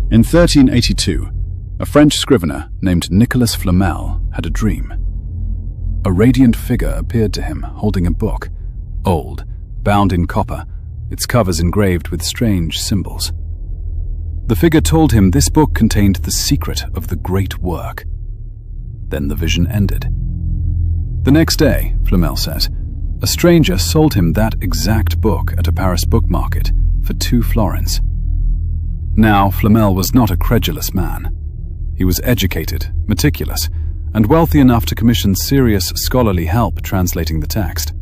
In 1382, a French scrivener named Nicolas Flamel had a dream. A radiant figure appeared to him holding a book, old, bound in copper, its covers engraved with strange symbols. The figure told him this book contained the secret of the great work. Then the vision ended. The next day, Flamel says, a stranger sold him that exact book at a Paris book market for 2 florins. Now, Flamel was not a credulous man. He was educated, meticulous, and wealthy enough to commission serious scholarly help translating the text.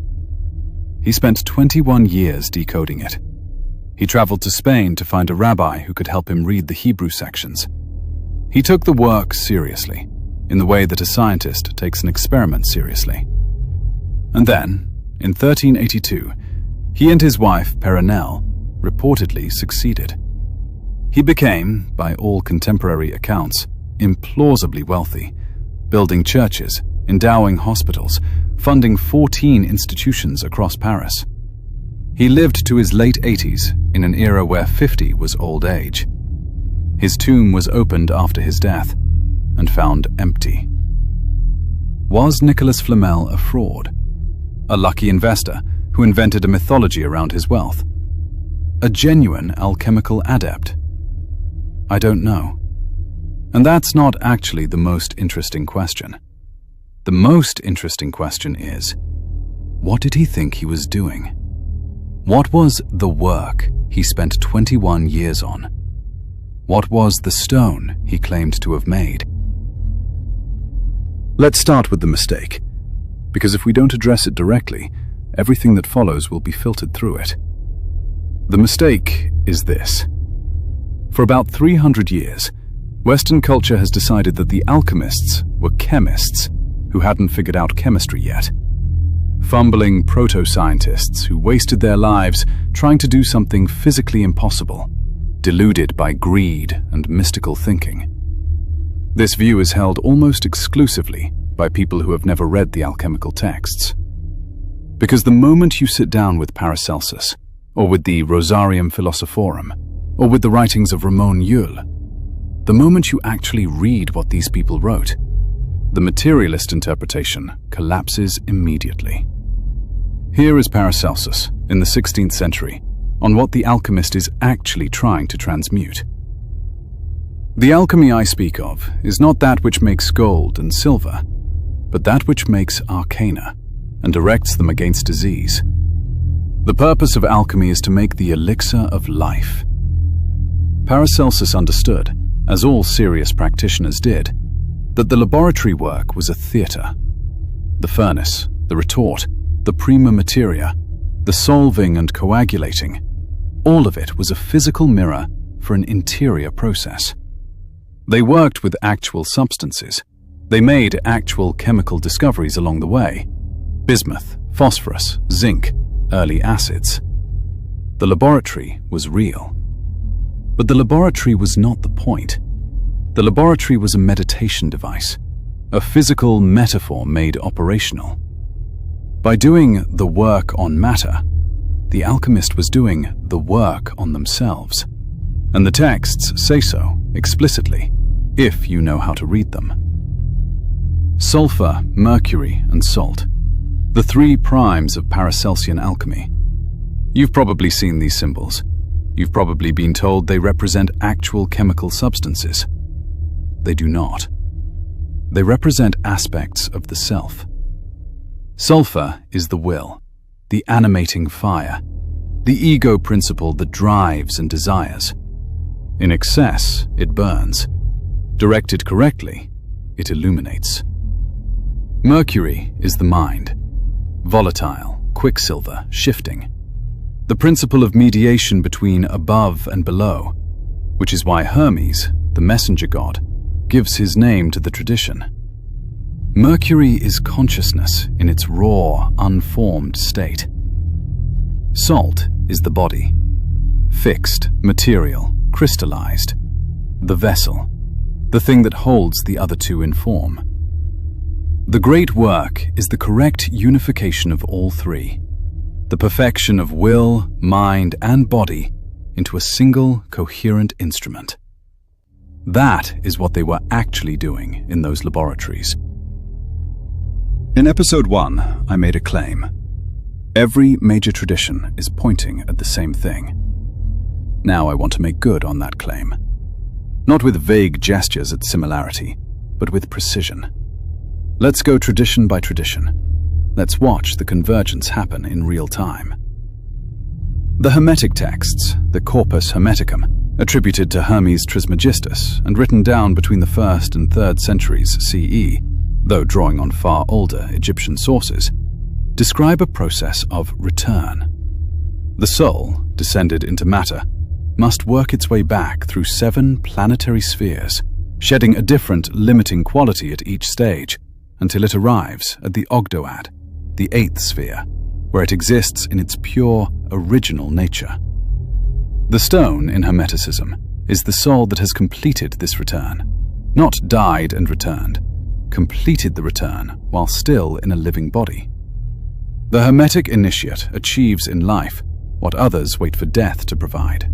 He spent 21 years decoding it. He traveled to Spain to find a rabbi who could help him read the Hebrew sections. He took the work seriously, in the way that a scientist takes an experiment seriously. And then, in 1382, he and his wife, Perenelle, reportedly succeeded. He became, by all contemporary accounts, implausibly wealthy, building churches, endowing hospitals, funding 14 institutions across Paris. He lived to his late 80s in an era where 50 was old age. His tomb was opened after his death and found empty. Was Nicolas Flamel a fraud? A lucky investor who invented a mythology around his wealth? A genuine alchemical adept? I don't know. And that's not actually the most interesting question. The most interesting question is, what did he think he was doing? What was the work he spent 21 years on? What was the stone he claimed to have made? Let's start with the mistake, because if we don't address it directly, everything that follows will be filtered through it. The mistake is this. For about 300 years, Western culture has decided that the alchemists were chemists who hadn't figured out chemistry yet. Fumbling proto-scientists who wasted their lives trying to do something physically impossible, deluded by greed and mystical thinking. This view is held almost exclusively by people who have never read the alchemical texts. Because the moment you sit down with Paracelsus, or with the Rosarium Philosophorum, or with the writings of Ramon Llull, the moment you actually read what these people wrote, the materialist interpretation collapses immediately. Here is Paracelsus, in the 16th century, on what the alchemist is actually trying to transmute. The alchemy I speak of is not that which makes gold and silver, but that which makes arcana and directs them against disease. The purpose of alchemy is to make the elixir of life. Paracelsus understood, as all serious practitioners did, that the laboratory work was a theatre. The furnace, the retort, the prima materia, the solving and coagulating, all of it was a physical mirror for an interior process. They worked with actual substances. They made actual chemical discoveries along the way: bismuth, phosphorus, zinc, early acids. The laboratory was real. But the laboratory was not the point. The laboratory was a meditation device, a physical metaphor made operational. By doing the work on matter, the alchemist was doing the work on themselves. And the texts say so explicitly, if you know how to read them. Sulfur, mercury, and salt, the 3 primes of Paracelsian alchemy. You've probably seen these symbols. You've probably been told they represent actual chemical substances. They do not. They represent aspects of the self. Sulfur is the will, the animating fire, the ego principle that drives and desires. In excess, it burns. Directed correctly, it illuminates. Mercury is the mind, volatile, quicksilver, shifting. The principle of mediation between above and below, which is why Hermes, the messenger god, gives his name to the tradition. Mercury is consciousness in its raw, unformed state. Salt is the body, fixed, material, crystallized, the vessel, the thing that holds the other 2 in form. The great work is the correct unification of all 3, the perfection of will, mind, and body into a single coherent instrument. That is what they were actually doing in those laboratories. In episode 1, I made a claim. Every major tradition is pointing at the same thing. Now I want to make good on that claim. Not with vague gestures at similarity, but with precision. Let's go tradition by tradition. Let's watch the convergence happen in real time. The Hermetic texts, the Corpus Hermeticum, attributed to Hermes Trismegistus and written down between the 1st and 3rd centuries CE, though drawing on far older Egyptian sources, describe a process of return. The soul, descended into matter, must work its way back through 7 planetary spheres, shedding a different limiting quality at each stage, until it arrives at the Ogdoad, the 8th sphere, where it exists in its pure, original nature. The stone in Hermeticism is the soul that has completed this return, not died and returned, completed the return while still in a living body. The Hermetic initiate achieves in life what others wait for death to provide.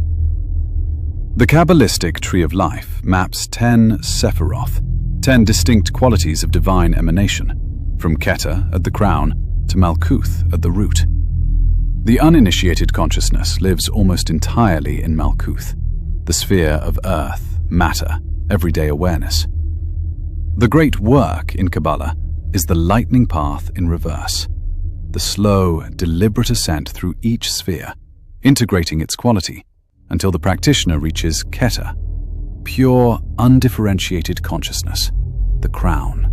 The Kabbalistic Tree of Life maps 10 Sephiroth, 10 distinct qualities of divine emanation, from Keter at the crown to Malkuth at the root. The uninitiated consciousness lives almost entirely in Malkuth, the sphere of earth, matter, everyday awareness. The great work in Kabbalah is the lightning path in reverse, the slow, deliberate ascent through each sphere, integrating its quality until the practitioner reaches Keter, pure, undifferentiated consciousness, the crown.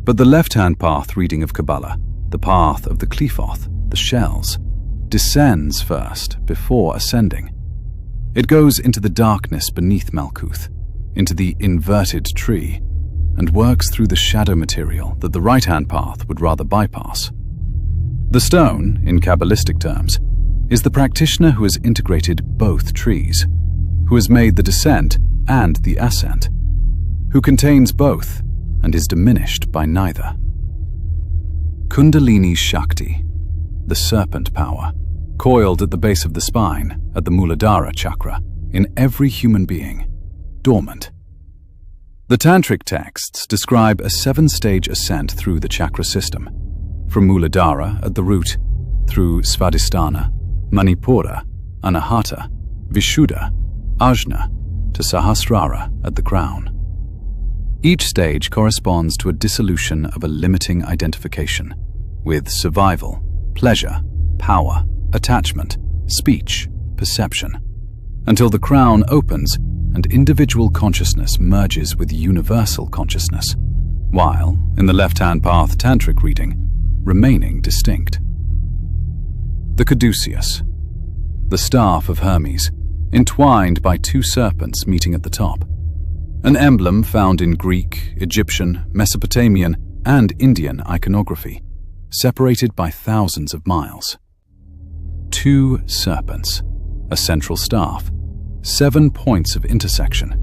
But the left-hand path reading of Kabbalah, the path of the Qliphoth, the shells, descends first before ascending. It goes into the darkness beneath Malkuth, into the inverted tree, and works through the shadow material that the right-hand path would rather bypass. The stone, in Kabbalistic terms, is the practitioner who has integrated both trees, who has made the descent and the ascent, who contains both and is diminished by neither. Kundalini Shakti, the serpent power, coiled at the base of the spine, at the Muladhara chakra, in every human being, dormant. The Tantric texts describe a 7-stage ascent through the chakra system, from Muladhara at the root, through Svadhisthana, Manipura, Anahata, Vishuddha, Ajna, to Sahasrara at the crown. Each stage corresponds to a dissolution of a limiting identification, with survival, pleasure, power, attachment, speech, perception, until the crown opens and individual consciousness merges with universal consciousness, while, in the left-hand path tantric reading, remaining distinct. The caduceus, the staff of Hermes, entwined by 2 serpents meeting at the top, an emblem found in Greek, Egyptian, Mesopotamian, and Indian iconography, separated by thousands of miles. 2 serpents, a central staff, 7 points of intersection.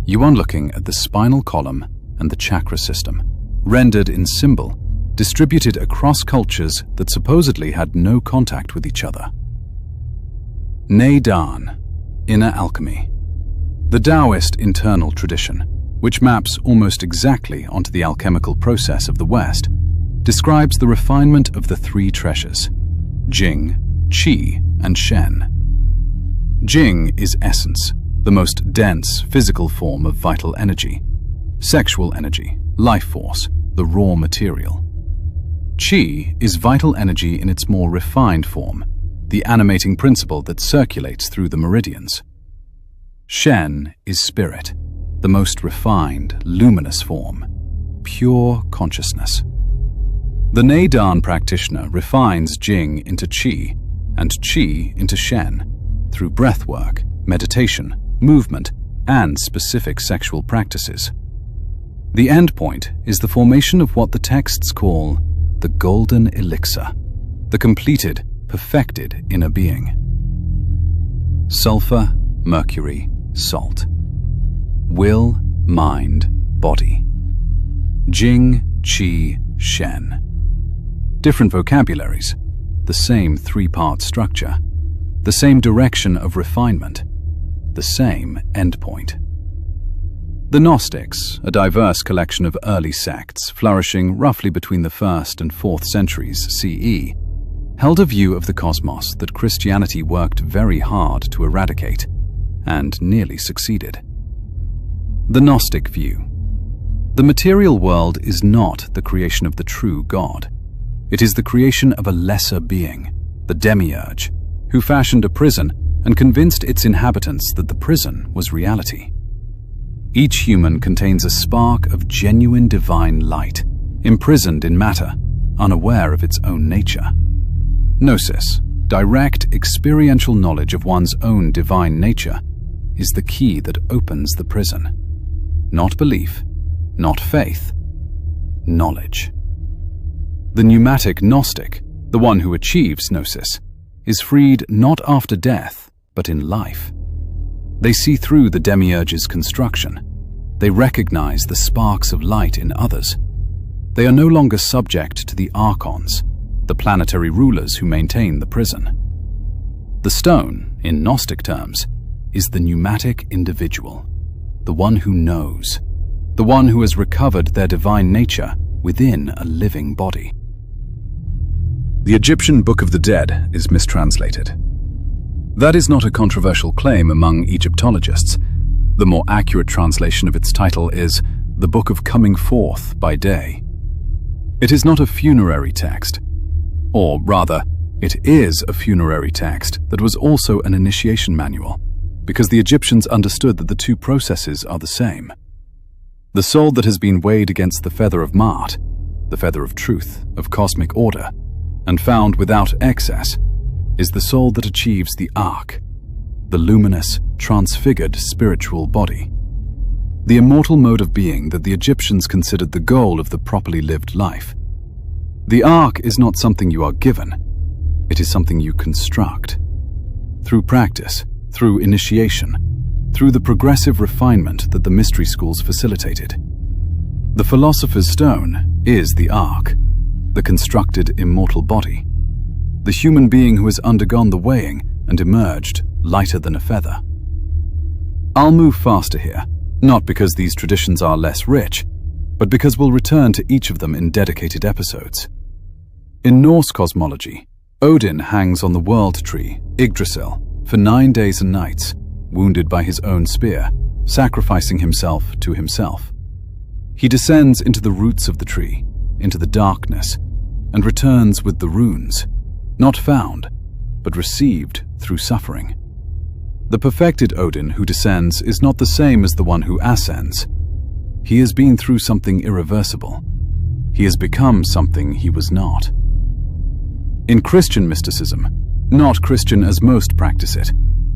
You are looking at the spinal column and the chakra system, rendered in symbol, distributed across cultures that supposedly had no contact with each other. Neidan, inner alchemy, the Taoist internal tradition, which maps almost exactly onto the alchemical process of the West, describes the refinement of the 3 treasures, Jing, Qi, and Shen. Jing is essence, the most dense physical form of vital energy, sexual energy, life force, the raw material. Qi is vital energy in its more refined form, the animating principle that circulates through the meridians. Shen is spirit, the most refined, luminous form, pure consciousness. The Neidan practitioner refines Jing into Qi and Qi into Shen through breathwork, meditation, movement, and specific sexual practices. The endpoint is the formation of what the texts call the golden elixir, the completed, perfected inner being. Sulfur, mercury, salt. Will, mind, body. Jing, Qi, Shen. Different vocabularies, the same 3-part structure, the same direction of refinement, the same endpoint. The Gnostics, a diverse collection of early sects flourishing roughly between the 1st and 4th centuries CE, held a view of the cosmos that Christianity worked very hard to eradicate, and nearly succeeded. The Gnostic view. The material world is not the creation of the true God. It is the creation of a lesser being, the demiurge, who fashioned a prison and convinced its inhabitants that the prison was reality. Each human contains a spark of genuine divine light, imprisoned in matter, unaware of its own nature. Gnosis, direct experiential knowledge of one's own divine nature, is the key that opens the prison. Not belief, not faith, knowledge. The pneumatic Gnostic, the one who achieves Gnosis, is freed not after death, but in life. They see through the demiurge's construction. They recognize the sparks of light in others. They are no longer subject to the archons, the planetary rulers who maintain the prison. The stone, in Gnostic terms, is the pneumatic individual, the one who knows, the one who has recovered their divine nature within a living body. The Egyptian Book of the Dead is mistranslated. That is not a controversial claim among Egyptologists. The more accurate translation of its title is The Book of Coming Forth by Day. It is not a funerary text, or rather, it is a funerary text that was also an initiation manual, because the Egyptians understood that the two processes are the same. The soul that has been weighed against the feather of Ma'at, the feather of truth, of cosmic order, and found without excess, is the soul that achieves the ark, the luminous, transfigured spiritual body, the immortal mode of being that the Egyptians considered the goal of the properly lived life. The ark is not something you are given, it is something you construct. Through practice, through initiation, through the progressive refinement that the mystery schools facilitated. The Philosopher's Stone is the ark, the constructed immortal body, the human being who has undergone the weighing and emerged lighter than a feather. I'll move faster here, not because these traditions are less rich, but because we'll return to each of them in dedicated episodes. In Norse cosmology, Odin hangs on the world tree, Yggdrasil, for 9 days and nights, wounded by his own spear, sacrificing himself to himself. He descends into the roots of the tree, into the darkness, and returns with the runes, not found, but received through suffering. The perfected Odin who descends is not the same as the one who ascends. He has been through something irreversible. He has become something he was not. In Christian mysticism, not Christian as most practice it,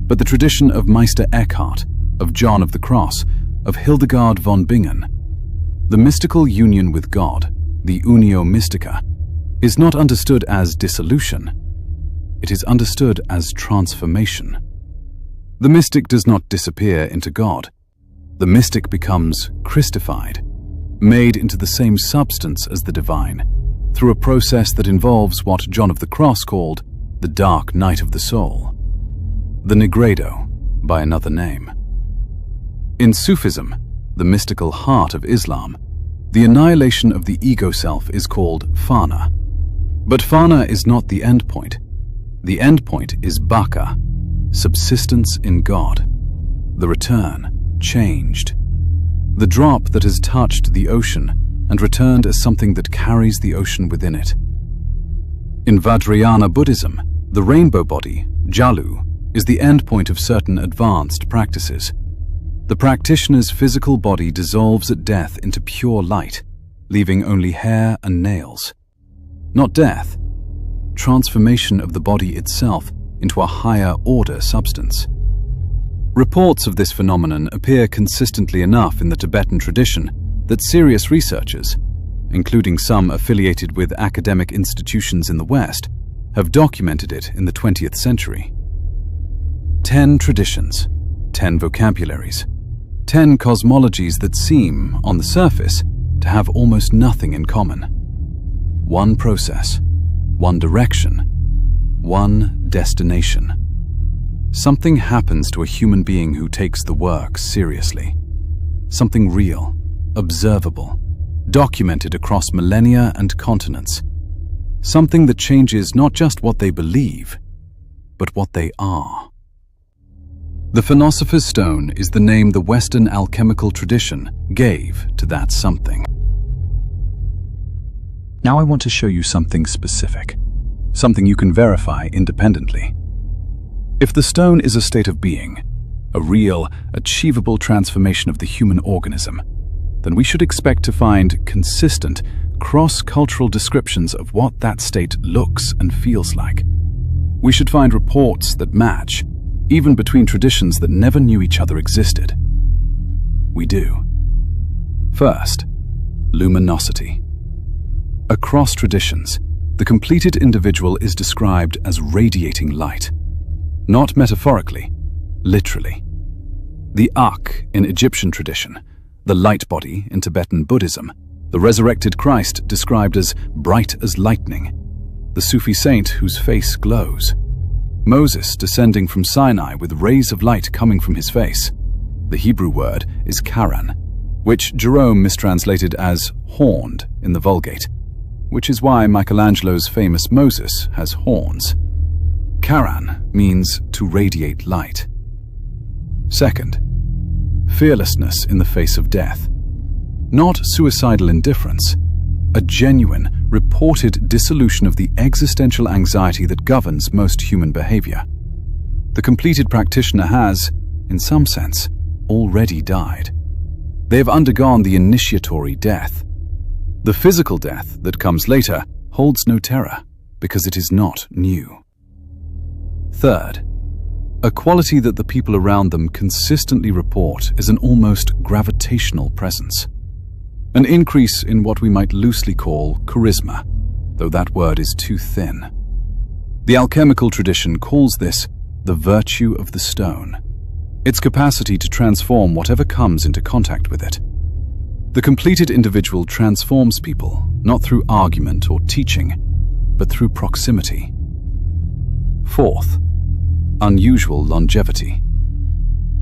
but the tradition of Meister Eckhart, of John of the Cross, of Hildegard von Bingen, the mystical union with God, the unio mystica, is not understood as dissolution. It is understood as transformation. The mystic does not disappear into God. The mystic becomes Christified, made into the same substance as the divine, through a process that involves what John of the Cross called the dark night of the soul, the Nigredo, by another name. In Sufism, the mystical heart of Islam, the annihilation of the ego self is called fana. But fana is not the endpoint. The endpoint is baka, subsistence in God, the return, changed, the drop that has touched the ocean and returned as something that carries the ocean within it. In Vajrayana Buddhism, the rainbow body, Jalu, is the endpoint of certain advanced practices. The practitioner's physical body dissolves at death into pure light, leaving only hair and nails. Not death, transformation of the body itself into a higher order substance. Reports of this phenomenon appear consistently enough in the Tibetan tradition that serious researchers, including some affiliated with academic institutions in the West, have documented it in the 20th century. 10 traditions, 10 vocabularies, 10 cosmologies that seem, on the surface, to have almost nothing in common. One process, one direction, one destination. Something happens to a human being who takes the work seriously. something real, observable, documented across millennia and continents. Something that changes not just what they believe, but what they are. The Philosopher's Stone is the name the Western alchemical tradition gave to that something. Now I want to show you something specific, something you can verify independently. If the stone is a state of being, a real, achievable transformation of the human organism, then we should expect to find consistent, cross-cultural descriptions of what that state looks and feels like. We should find reports that match, even between traditions that never knew each other existed. We do. First, luminosity. Across traditions, the completed individual is described as radiating light. Not metaphorically, literally. The Ak in Egyptian tradition, the light body in Tibetan Buddhism, the resurrected Christ described as bright as lightning, the Sufi saint whose face glows, Moses descending from Sinai with rays of light coming from his face. The Hebrew word is karan, which Jerome mistranslated as horned in the Vulgate, which is why Michelangelo's famous Moses has horns. Karan means to radiate light. Second, fearlessness in the face of death. Not suicidal indifference, a genuine, reported dissolution of the existential anxiety that governs most human behavior. The completed practitioner has, in some sense, already died. They have undergone the initiatory death. The physical death that comes later holds no terror because it is not new. Third, a quality that the people around them consistently report is an almost gravitational presence. An increase in what we might loosely call charisma, though that word is too thin. The alchemical tradition calls this the virtue of the stone, its capacity to transform whatever comes into contact with it. The completed individual transforms people not through argument or teaching, but through proximity. Fourth, unusual longevity.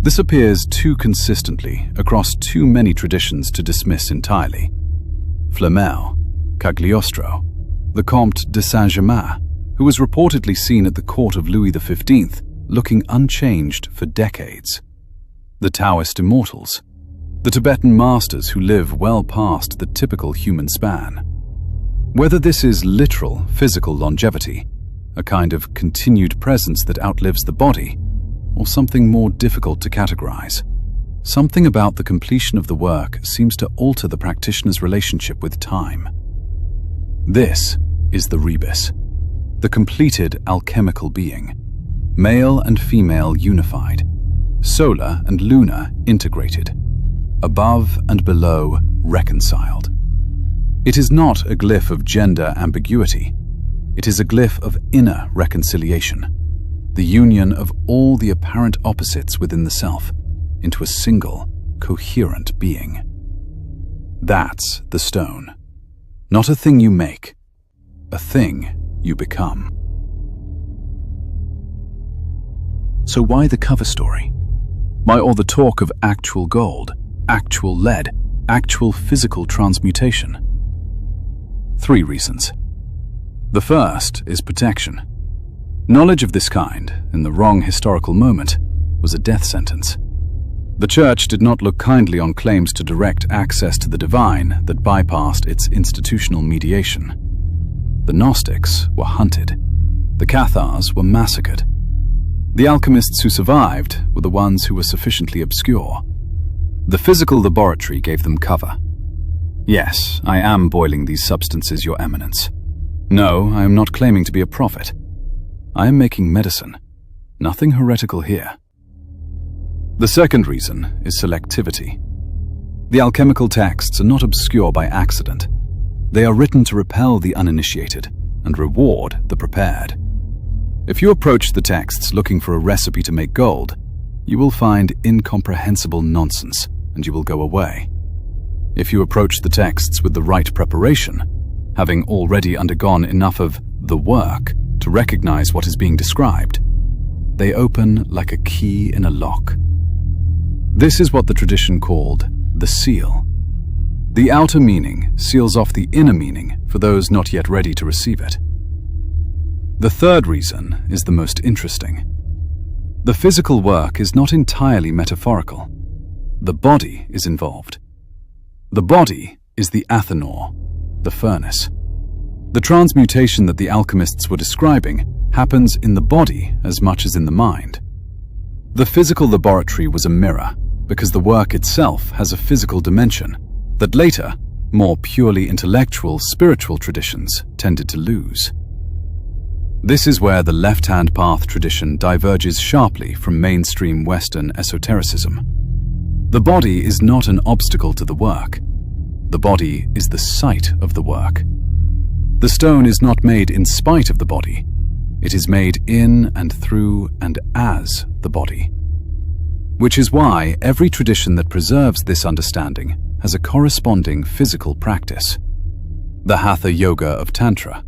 This appears too consistently across too many traditions to dismiss entirely. Flamel, Cagliostro, the Comte de Saint-Germain, who was reportedly seen at the court of Louis XV, looking unchanged for decades. The Taoist immortals, the Tibetan masters who live well past the typical human span. Whether this is literal physical longevity, a kind of continued presence that outlives the body, or something more difficult to categorize, something about the completion of the work seems to alter the practitioner's relationship with time. This is the Rebis, the completed alchemical being, male and female unified, solar and lunar integrated, above and below reconciled. It is not a glyph of gender ambiguity. It is a glyph of inner reconciliation, the union of all the apparent opposites within the self into a single, coherent being. That's the stone. Not a thing you make, a thing you become. So why the cover story? Why all the talk of actual gold, actual lead, actual physical transmutation? 3 reasons. The first is protection. Knowledge of this kind, in the wrong historical moment, was a death sentence. The Church did not look kindly on claims to direct access to the divine that bypassed its institutional mediation. The Gnostics were hunted. The Cathars were massacred. The alchemists who survived were the ones who were sufficiently obscure. The physical laboratory gave them cover. Yes, I am boiling these substances, Your Eminence. No, I am not claiming to be a prophet. I am making medicine. Nothing heretical here. The second reason is selectivity. The alchemical texts are not obscure by accident. They are written to repel the uninitiated and reward the prepared. If you approach the texts looking for a recipe to make gold, you will find incomprehensible nonsense and you will go away. If you approach the texts with the right preparation, having already undergone enough of the work to recognize what is being described, they open like a key in a lock. This is what the tradition called the seal. The outer meaning seals off the inner meaning for those not yet ready to receive it. The third reason is the most interesting. The physical work is not entirely metaphorical. The body is involved. The body is the athanor, the furnace. The transmutation that the alchemists were describing happens in the body as much as in the mind. The physical laboratory was a mirror because the work itself has a physical dimension that later, more purely intellectual, spiritual traditions tended to lose. This is where the left-hand path tradition diverges sharply from mainstream Western esotericism. The body is not an obstacle to the work. The body is the site of the work. The stone is not made in spite of the body. It is made in and through and as the body. Which is why every tradition that preserves this understanding has a corresponding physical practice. The Hatha Yoga of Tantra,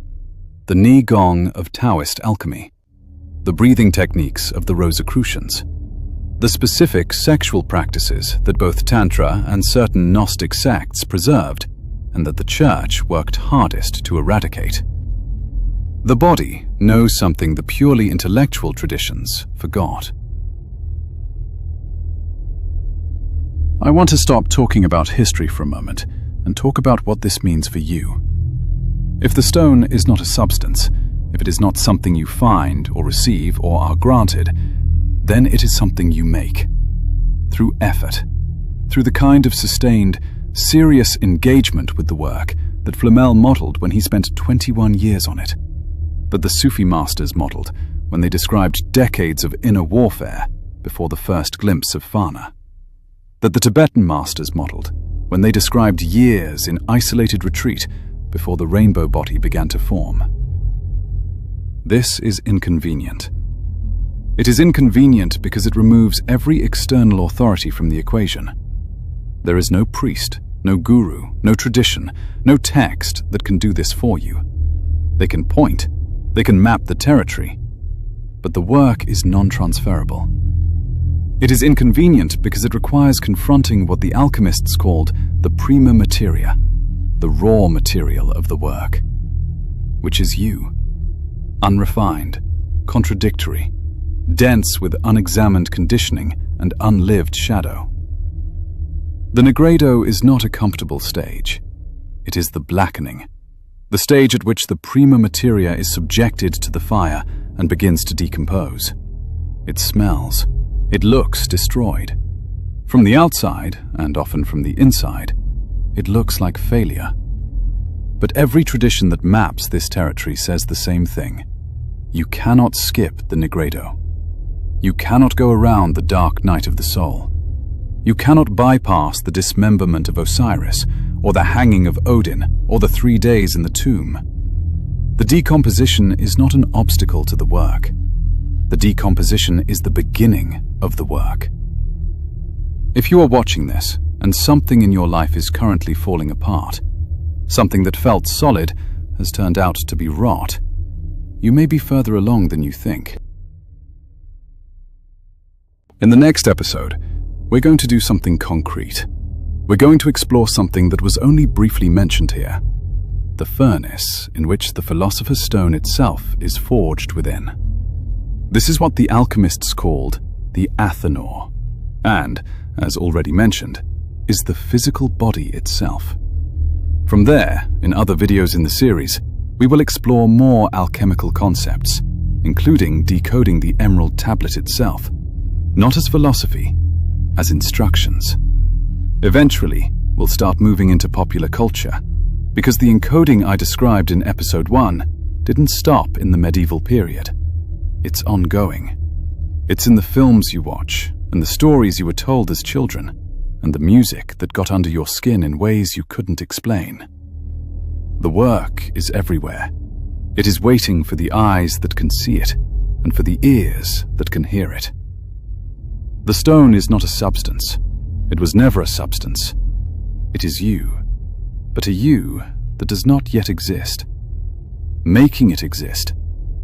the Ni Gong of Taoist alchemy, the breathing techniques of the Rosicrucians, the specific sexual practices that both Tantra and certain Gnostic sects preserved and that the Church worked hardest to eradicate. The body knows something the purely intellectual traditions forgot. I want to stop talking about history for a moment and talk about what this means for you. If the stone is not a substance, if it is not something you find or receive or are granted, then it is something you make. Through effort, through the kind of sustained, serious engagement with the work that Flamel modeled when he spent 21 years on it, that the Sufi masters modeled when they described decades of inner warfare before the first glimpse of Fana, that the Tibetan masters modeled when they described years in isolated retreat before the rainbow body began to form. This is inconvenient. It is inconvenient because it removes every external authority from the equation. There is no priest, no guru, no tradition, no text that can do this for you. They can point, they can map the territory, but the work is non-transferable. It is inconvenient because it requires confronting what the alchemists called the prima materia, the raw material of the work, which is you, unrefined, contradictory, dense with unexamined conditioning and unlived shadow. The Negredo is not a comfortable stage. It is the blackening, the stage at which the prima materia is subjected to the fire and begins to decompose. It smells. It looks destroyed. From the outside, and often from the inside, it looks like failure. But every tradition that maps this territory says the same thing. You cannot skip the Negredo. You cannot go around the dark night of the soul. You cannot bypass the dismemberment of Osiris, or the hanging of Odin, or the 3 days in the tomb. The decomposition is not an obstacle to the work. The decomposition is the beginning of the work. If you are watching this, and something in your life is currently falling apart, something that felt solid has turned out to be rot, you may be further along than you think. In the next episode, we're going to do something concrete. We're going to explore something that was only briefly mentioned here, the furnace in which the Philosopher's Stone itself is forged within. This is what the alchemists called the athanor, and, as already mentioned, is the physical body itself. From there, in other videos in the series, we will explore more alchemical concepts, including decoding the emerald tablet itself, not as philosophy, as instructions. Eventually, we'll start moving into popular culture, because the encoding I described in episode 1 didn't stop in the medieval period. It's ongoing. It's in the films you watch, and the stories you were told as children, and the music that got under your skin in ways you couldn't explain. The work is everywhere. It is waiting for the eyes that can see it, and for the ears that can hear it. The stone is not a substance. It was never a substance. It is you, but a you that does not yet exist. Making it exist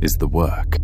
is the work.